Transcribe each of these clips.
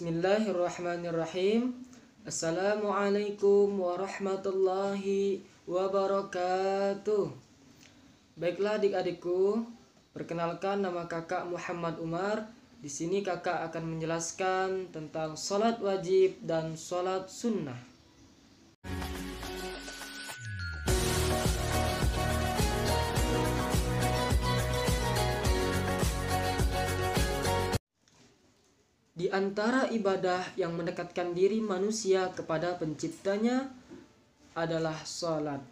Bismillahirrahmanirrahim. Assalamualaikum warahmatullahi wabarakatuh. Baiklah adik-adikku, perkenalkan nama kakak Muhammad Umar. Di sini kakak akan menjelaskan tentang sholat wajib dan sholat sunnah. Di antara ibadah yang mendekatkan diri manusia kepada penciptanya adalah sholat.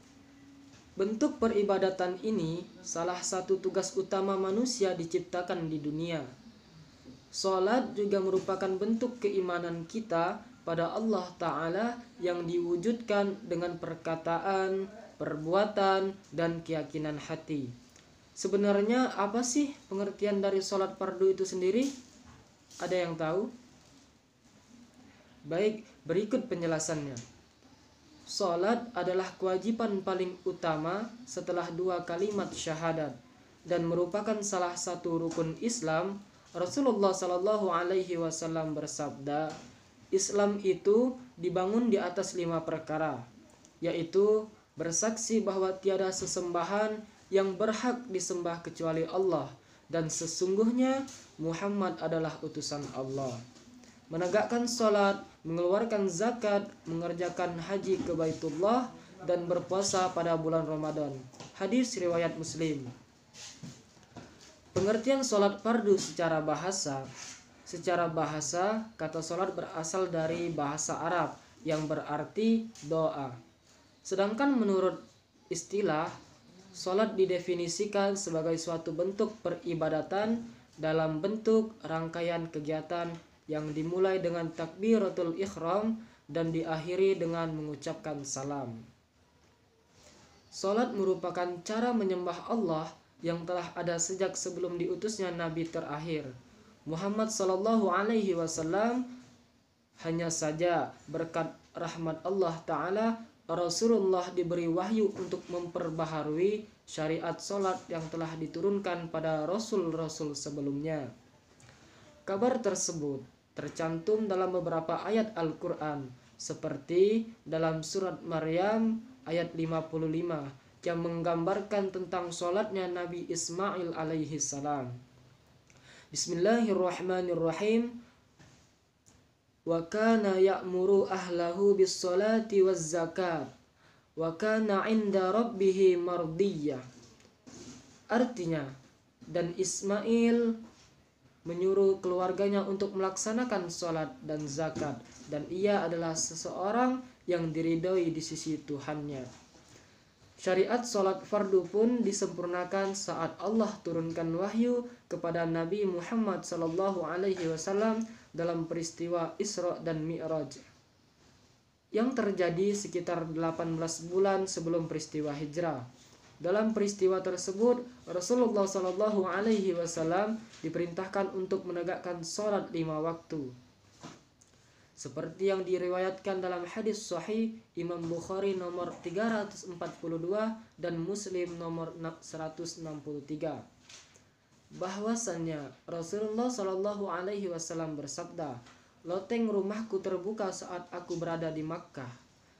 Bentuk peribadatan ini salah satu tugas utama manusia diciptakan di dunia. Sholat juga merupakan bentuk keimanan kita pada Allah Ta'ala yang diwujudkan dengan perkataan, perbuatan, dan keyakinan hati. Sebenarnya apa sih pengertian dari sholat fardu itu sendiri? Ada yang tahu? Baik, berikut penjelasannya. Salat adalah kewajiban paling utama setelah dua kalimat syahadat dan merupakan salah satu rukun Islam. Rasulullah Shallallahu Alaihi Wasallam bersabda, Islam itu dibangun di atas 5 perkara, yaitu bersaksi bahwa tiada sesembahan yang berhak disembah kecuali Allah, dan sesungguhnya Muhammad adalah utusan Allah. Menegakkan sholat, mengeluarkan zakat, mengerjakan haji ke Baitullah, dan berpuasa pada bulan Ramadan. Hadis riwayat Muslim. Pengertian sholat fardu secara bahasa. Secara bahasa, kata sholat berasal dari bahasa Arab yang berarti doa. Sedangkan menurut istilah, sholat didefinisikan sebagai suatu bentuk peribadatan dalam bentuk rangkaian kegiatan yang dimulai dengan takbiratul ihram dan diakhiri dengan mengucapkan salam. Sholat merupakan cara menyembah Allah yang telah ada sejak sebelum diutusnya Nabi terakhir, Muhammad Sallallahu Alaihi Wasallam. Hanya saja berkat rahmat Allah Ta'ala, Rasulullah diberi wahyu untuk memperbaharui syariat sholat yang telah diturunkan pada Rasul-Rasul sebelumnya. Kabar tersebut tercantum dalam beberapa ayat Al-Quran, seperti dalam surat Maryam ayat 55 yang menggambarkan tentang sholatnya Nabi Ismail alaihi salam. Bismillahirrahmanirrahim. Wa kana ya'muru ahlahu bis salati waz zakat wa kana 'inda rabbih mardiyya. Artinya, dan Ismail menyuruh keluarganya untuk melaksanakan sholat dan zakat, dan ia adalah seseorang yang diridhoi di sisi Tuhannya. Syariat sholat fardu pun disempurnakan saat Allah turunkan wahyu kepada Nabi Muhammad sallallahu alaihi wasallam dalam peristiwa Isra dan Mi'raj yang terjadi sekitar 18 bulan sebelum peristiwa hijrah. Dalam peristiwa tersebut, Rasulullah sallallahu alaihi wasallam diperintahkan untuk menegakkan sholat 5 waktu. Seperti yang diriwayatkan dalam hadis sahih Imam Bukhari nomor 342 dan Muslim nomor 163, bahwasannya Rasulullah Shallallahu Alaihi Wasallam bersabda, loteng rumahku terbuka saat aku berada di Makkah.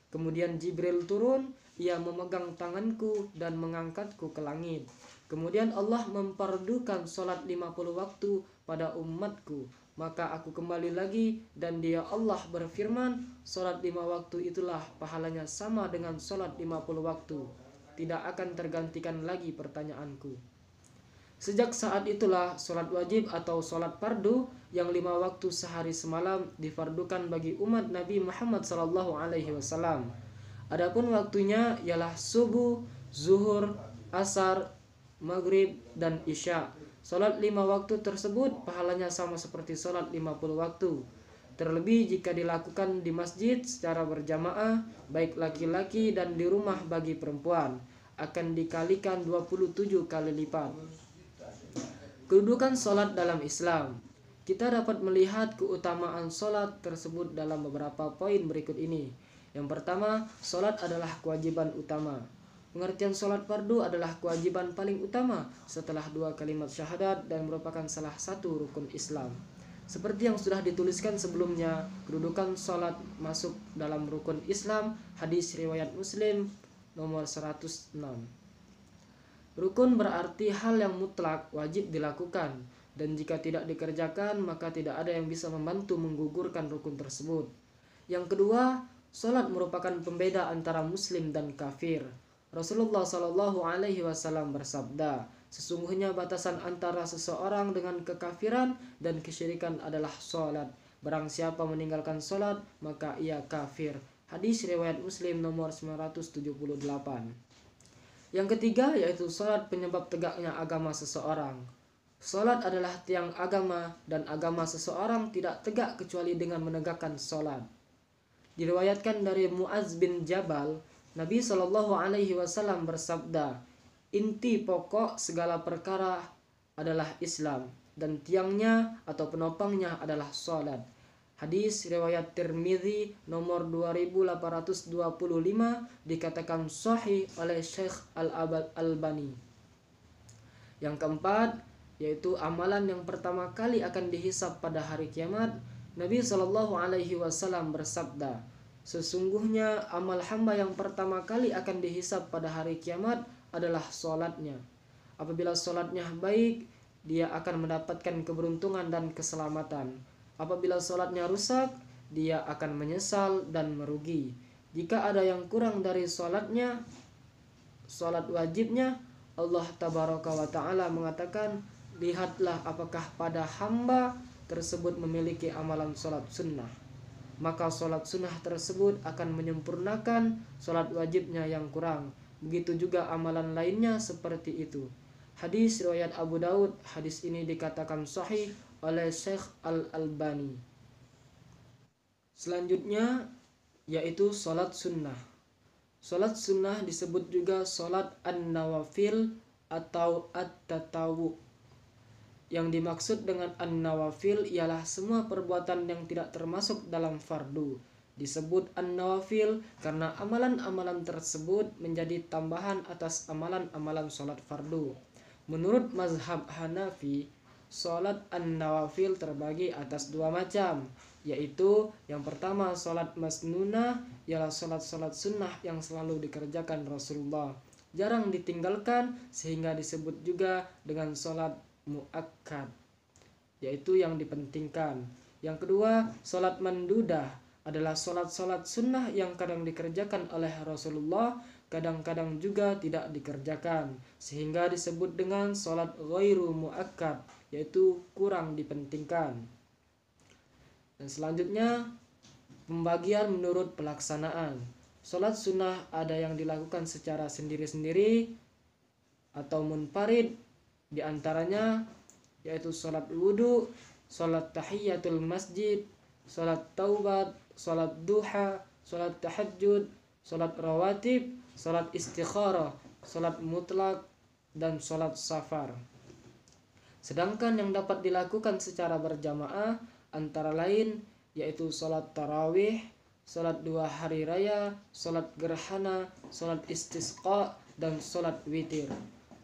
Kemudian Jibril turun, ia memegang tanganku dan mengangkatku ke langit. Kemudian Allah memfardukan sholat 50 waktu pada umatku. Maka aku kembali lagi dan dia Allah berfirman, sholat 5 waktu itulah pahalanya sama dengan sholat 50 waktu. Tidak akan tergantikan lagi pertanyaanku. Sejak saat itulah sholat wajib atau sholat fardu yang 5 waktu sehari semalam difardukan bagi umat Nabi Muhammad SAW. Adapun waktunya ialah subuh, zuhur, asar, maghrib, dan isya. Sholat 5 waktu tersebut pahalanya sama seperti sholat 50 waktu. Terlebih jika dilakukan di masjid secara berjamaah, baik laki-laki dan di rumah bagi perempuan, akan dikalikan 27 kali lipat. Kedudukan sholat dalam Islam. Kita dapat melihat keutamaan sholat tersebut dalam beberapa poin berikut ini. Yang pertama, sholat adalah kewajiban utama. Pengertian sholat fardu adalah kewajiban paling utama setelah 2 kalimat syahadat dan merupakan salah satu rukun Islam. Seperti yang sudah dituliskan sebelumnya, kedudukan sholat masuk dalam rukun Islam, hadis riwayat Muslim nomor 106. Rukun berarti hal yang mutlak wajib dilakukan, dan jika tidak dikerjakan maka tidak ada yang bisa membantu menggugurkan rukun tersebut. Yang kedua, sholat merupakan pembeda antara muslim dan kafir. Rasulullah Shallallahu Alaihi Wasallam bersabda, sesungguhnya batasan antara seseorang dengan kekafiran dan kesyirikan adalah sholat. Barang siapa meninggalkan sholat, maka ia kafir. Hadis riwayat Muslim nomor 978. Yang ketiga yaitu sholat penyebab tegaknya agama seseorang. Sholat adalah tiang agama, dan agama seseorang tidak tegak kecuali dengan menegakkan sholat. Diriwayatkan dari Mu'adz bin Jabal, Nabi Shallallahu Alaihi Wasallam bersabda, inti pokok segala perkara adalah Islam, dan tiangnya atau penopangnya adalah sholat. Hadis riwayat Tirmidzi nomor 2825 dikatakan sahih oleh Syekh Al-Albani. Yang keempat yaitu amalan yang pertama kali akan dihisab pada hari kiamat. Nabi Shallallahu Alaihi Wasallam bersabda, sesungguhnya amal hamba yang pertama kali akan dihisab pada hari kiamat adalah sholatnya. Apabila sholatnya baik, dia akan mendapatkan keberuntungan dan keselamatan. Apabila sholatnya rusak, dia akan menyesal dan merugi. Jika ada yang kurang dari sholatnya, sholat wajibnya, Allah Tabaraka wa Ta'ala mengatakan, lihatlah apakah pada hamba tersebut memiliki amalan sholat sunnah. Maka sholat sunnah tersebut akan menyempurnakan sholat wajibnya yang kurang. Begitu juga amalan lainnya seperti itu. Hadis riwayat Abu Daud, hadis ini dikatakan sahih oleh Syekh Al-Albani. Selanjutnya yaitu sholat sunnah. Sholat sunnah disebut juga sholat an-nawafil atau at-tatawu. Yang dimaksud dengan an-nawafil ialah semua perbuatan yang tidak termasuk dalam fardu. Disebut an-nawafil karena amalan-amalan tersebut menjadi tambahan atas amalan-amalan sholat fardu. Menurut mazhab Hanafi, sholat an-nawafil terbagi atas dua macam, yaitu yang pertama sholat masnunah, ialah sholat-sholat sunnah yang selalu dikerjakan Rasulullah, jarang ditinggalkan, sehingga disebut juga dengan sholat muakkad, yaitu yang dipentingkan. Yang kedua, sholat mandudah adalah sholat-sholat sunnah yang kadang dikerjakan oleh Rasulullah, kadang-kadang juga tidak dikerjakan, sehingga disebut dengan sholat ghairu muakkad, yaitu kurang dipentingkan. Dan selanjutnya, pembagian menurut pelaksanaan. Sholat sunnah ada yang dilakukan secara sendiri-sendiri atau munfarid. Di antaranya yaitu sholat wudhu, sholat tahiyatul masjid, sholat taubat, sholat duha, sholat tahajud, sholat rawatib, sholat istikharah, sholat mutlak, dan sholat safar. Sedangkan yang dapat dilakukan secara berjamaah antara lain yaitu sholat tarawih, sholat 2 hari raya, sholat gerhana, sholat istisqa, dan sholat witir.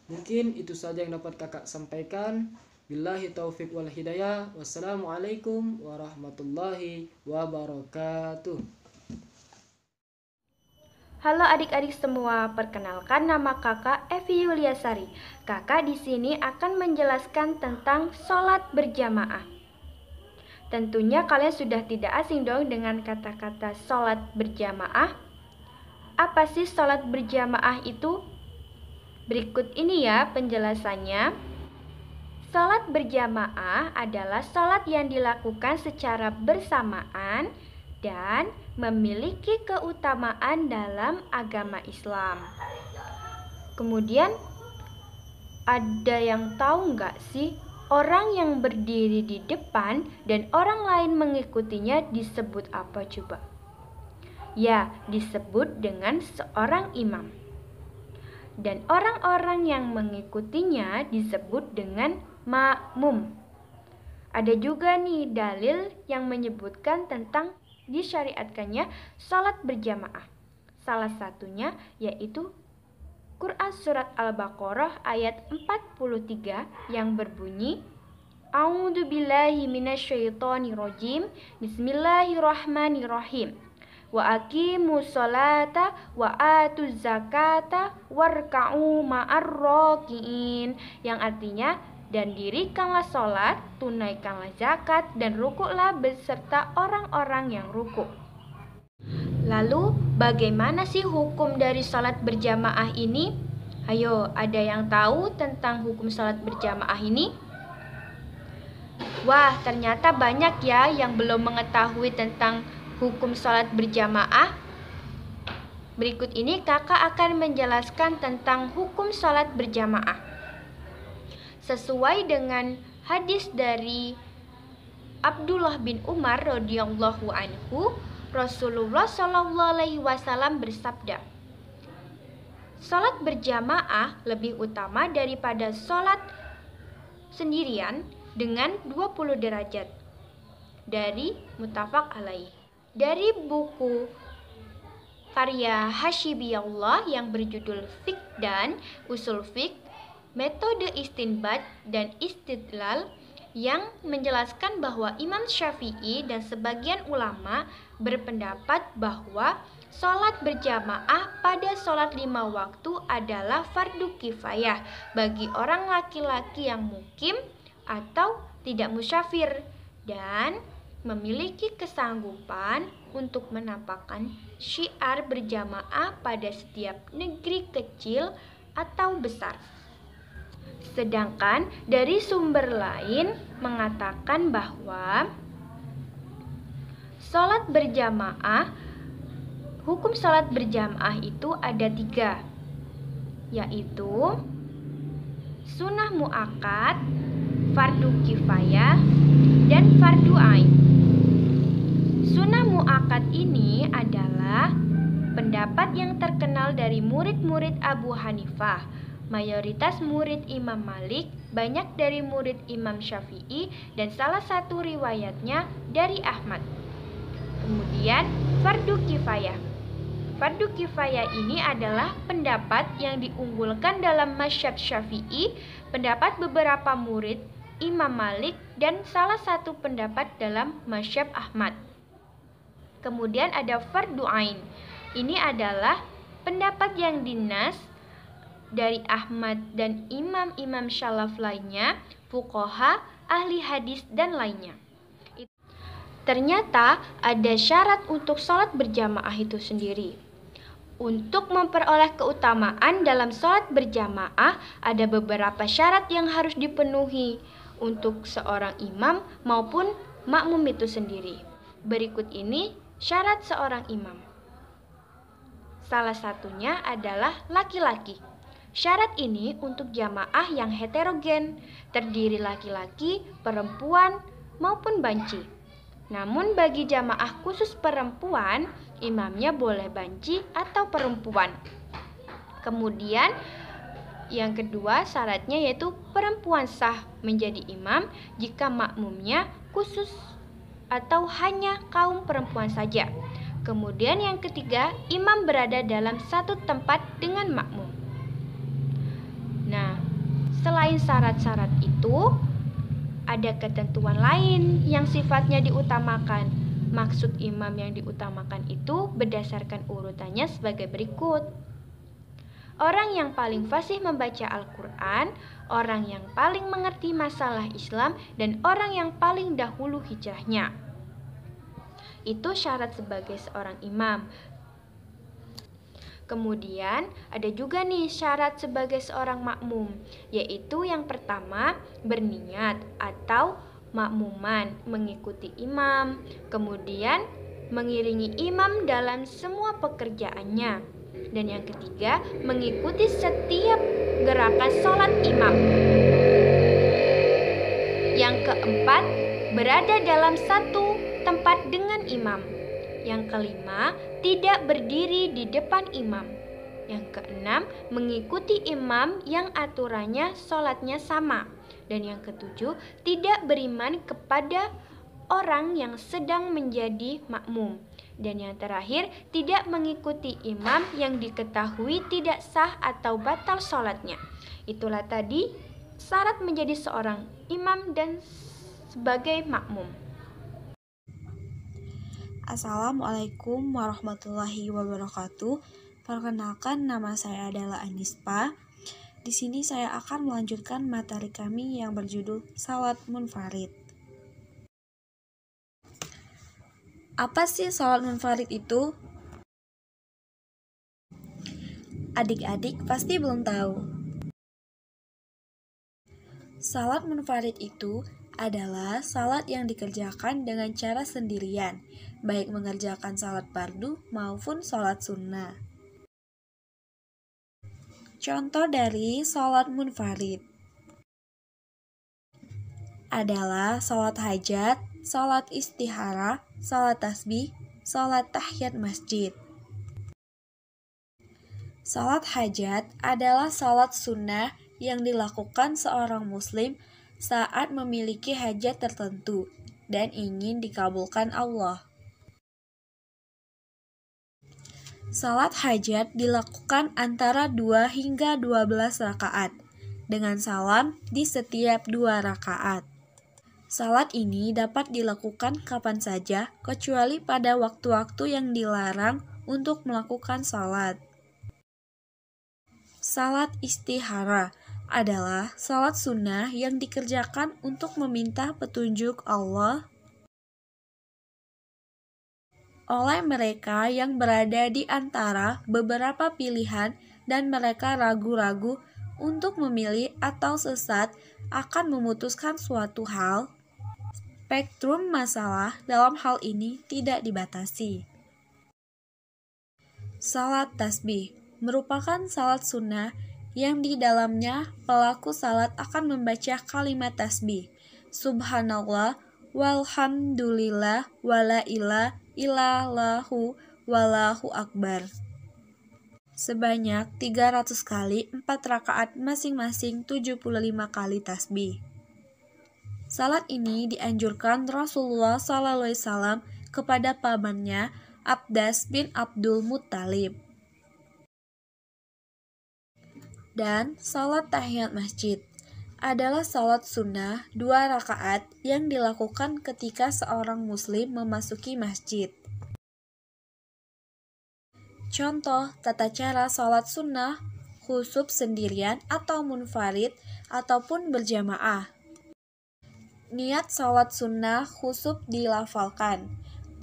Mungkin itu saja yang dapat kakak sampaikan. Billahi taufiq wal hidayah. Wassalamualaikum warahmatullahi wabarakatuh. Halo adik-adik semua, perkenalkan nama kakak Evi Yuliasari. Kakak di sini akan menjelaskan tentang sholat berjamaah. Tentunya kalian sudah tidak asing dong dengan kata-kata sholat berjamaah. Apa sih sholat berjamaah itu? Berikut ini ya penjelasannya. Sholat berjamaah adalah sholat yang dilakukan secara bersamaan dan memiliki keutamaan dalam agama Islam. Kemudian ada yang tahu nggak sih orang yang berdiri di depan dan orang lain mengikutinya disebut apa coba? Ya, disebut dengan seorang imam. Dan orang-orang yang mengikutinya disebut dengan makmum. Ada juga nih dalil yang menyebutkan tentang disyariatkannya salat berjamaah. Salah satunya yaitu Quran Surat Al-Baqarah ayat 43 yang berbunyi, A'udzu billahi minasyaitonir rajim. Bismillahirrahmanirrahim. Wa aqimus sholata wa atuz zakata warka'u ma'ar rakiin, yang artinya dan dirikanlah sholat, tunaikanlah zakat, dan rukuklah beserta orang-orang yang rukuk. Lalu bagaimana sih hukum dari sholat berjamaah ini? Ayo, ada yang tahu tentang hukum sholat berjamaah ini? Wah, ternyata banyak ya yang belum mengetahui tentang hukum sholat berjamaah. Berikut ini kakak akan menjelaskan tentang hukum sholat berjamaah. Sesuai dengan hadis dari Abdullah bin Umar radhiyallahu anhu, Rasulullah shallallahu alaihi wasallam bersabda, sholat berjamaah lebih utama daripada sholat sendirian dengan 20 derajat. Dari Muttafaq alaih. Dari buku karya Hashibiyallah yang berjudul Fiqh dan Usul Fiqh, Metode Istinbat dan Istidlal, yang menjelaskan bahwa Imam Syafi'i dan sebagian ulama berpendapat bahwa sholat berjamaah pada sholat 5 waktu adalah fardu kifayah bagi orang laki-laki yang mukim atau tidak musyafir dan memiliki kesanggupan untuk menampakkan syiar berjamaah pada setiap negeri kecil atau besar. Sedangkan dari sumber lain mengatakan bahwa sholat berjamaah, hukum sholat berjamaah itu ada 3, yaitu sunnah muakkad, fardu kifayah, dan fardu ain. Sunnah muakkad ini adalah pendapat yang terkenal dari murid-murid Abu Hanifah, mayoritas murid Imam Malik, banyak dari murid Imam Syafi'i, dan salah satu riwayatnya dari Ahmad. Kemudian fardu kifayah. Fardu kifayah ini adalah pendapat yang diunggulkan dalam mazhab Syafi'i, pendapat beberapa murid Imam Malik, dan salah satu pendapat dalam mazhab Ahmad. Kemudian ada fardu ain. Ini adalah pendapat yang dinas dari Ahmad dan imam-imam syalaf lainnya, fuqaha, ahli hadis, dan lainnya. Ternyata ada syarat untuk sholat berjamaah itu sendiri. Untuk memperoleh keutamaan dalam sholat berjamaah, ada beberapa syarat yang harus dipenuhi untuk seorang imam maupun makmum itu sendiri. Berikut ini syarat seorang imam. Salah satunya adalah laki-laki. Syarat ini untuk jamaah yang heterogen, terdiri laki-laki, perempuan, maupun banci. Namun bagi jamaah khusus perempuan, imamnya boleh banci atau perempuan. Kemudian yang kedua syaratnya yaitu perempuan sah menjadi imam jika makmumnya khusus atau hanya kaum perempuan saja. Kemudian yang ketiga, imam berada dalam satu tempat dengan makmum. Nah, selain syarat-syarat itu, ada ketentuan lain yang sifatnya diutamakan. Maksud imam yang diutamakan itu berdasarkan urutannya sebagai berikut. Orang yang paling fasih membaca Al-Quran, orang yang paling mengerti masalah Islam, dan orang yang paling dahulu hijrahnya. Itu syarat sebagai seorang imam. Kemudian ada juga nih syarat sebagai seorang makmum, yaitu yang pertama berniat atau makmuman mengikuti imam, kemudian mengiringi imam dalam semua pekerjaannya, dan yang ketiga mengikuti setiap gerakan sholat imam. Yang keempat berada dalam satu tempat dengan imam. Yang kelima, tidak berdiri di depan imam. Yang keenam, mengikuti imam yang aturannya sholatnya sama. Dan yang ketujuh, tidak beriman kepada orang yang sedang menjadi makmum. Dan yang terakhir, tidak mengikuti imam yang diketahui tidak sah atau batal sholatnya. Itulah tadi syarat menjadi seorang imam dan sebagai makmum. Assalamualaikum warahmatullahi wabarakatuh. Perkenalkan, nama saya adalah Anispa. Di sini saya akan melanjutkan materi kami yang berjudul Salat Munfarid. Apa sih salat munfarid itu? Adik-adik pasti belum tahu. Salat munfarid itu adalah salat yang dikerjakan dengan cara sendirian, baik mengerjakan salat fardu maupun salat sunnah. Contoh dari salat munfarid adalah salat hajat, salat istihara, salat tasbih, salat tahiyat masjid. Salat hajat adalah salat sunnah yang dilakukan seorang muslim saat memiliki hajat tertentu dan ingin dikabulkan Allah. Salat hajat dilakukan antara 2 hingga 12 rakaat dengan salam di setiap 2 rakaat. Salat ini dapat dilakukan kapan saja kecuali pada waktu-waktu yang dilarang untuk melakukan salat. Salat istihara adalah salat sunnah yang dikerjakan untuk meminta petunjuk Allah oleh mereka yang berada di antara beberapa pilihan dan mereka ragu-ragu untuk memilih atau sesat akan memutuskan suatu hal. Spektrum masalah dalam hal ini tidak dibatasi. Salat tasbih merupakan salat sunnah yang di dalamnya pelaku salat akan membaca kalimat tasbih, subhanallah, walhamdulillah, wala ilaha illallahu, wallahu akbar, sebanyak 300 kali 4 rakaat masing-masing 75 kali tasbih. Salat ini dianjurkan Rasulullah SAW kepada pamannya Abbas bin Abdul Muttalib. Dan salat tahiyat masjid adalah salat sunnah 2 rakaat yang dilakukan ketika seorang muslim memasuki masjid. Contoh tata cara salat sunnah, khusuf sendirian atau munfarid ataupun berjamaah. Niat salat sunnah khusuf dilafalkan,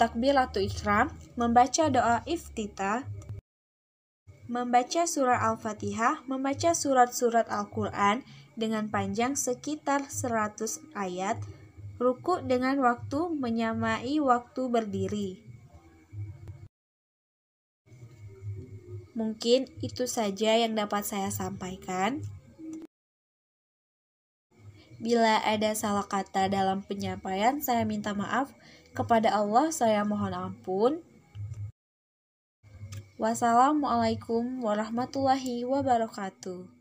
takbiratul ihram, membaca doa iftitah, membaca surah Al-Fatihah, membaca surat-surat Al-Quran dengan panjang sekitar 100 ayat, ruku dengan waktu menyamai waktu berdiri. Mungkin itu saja yang dapat saya sampaikan. Bila ada salah kata dalam penyampaian, saya minta maaf. Kepada Allah saya mohon ampun. Wassalamualaikum warahmatullahi wabarakatuh.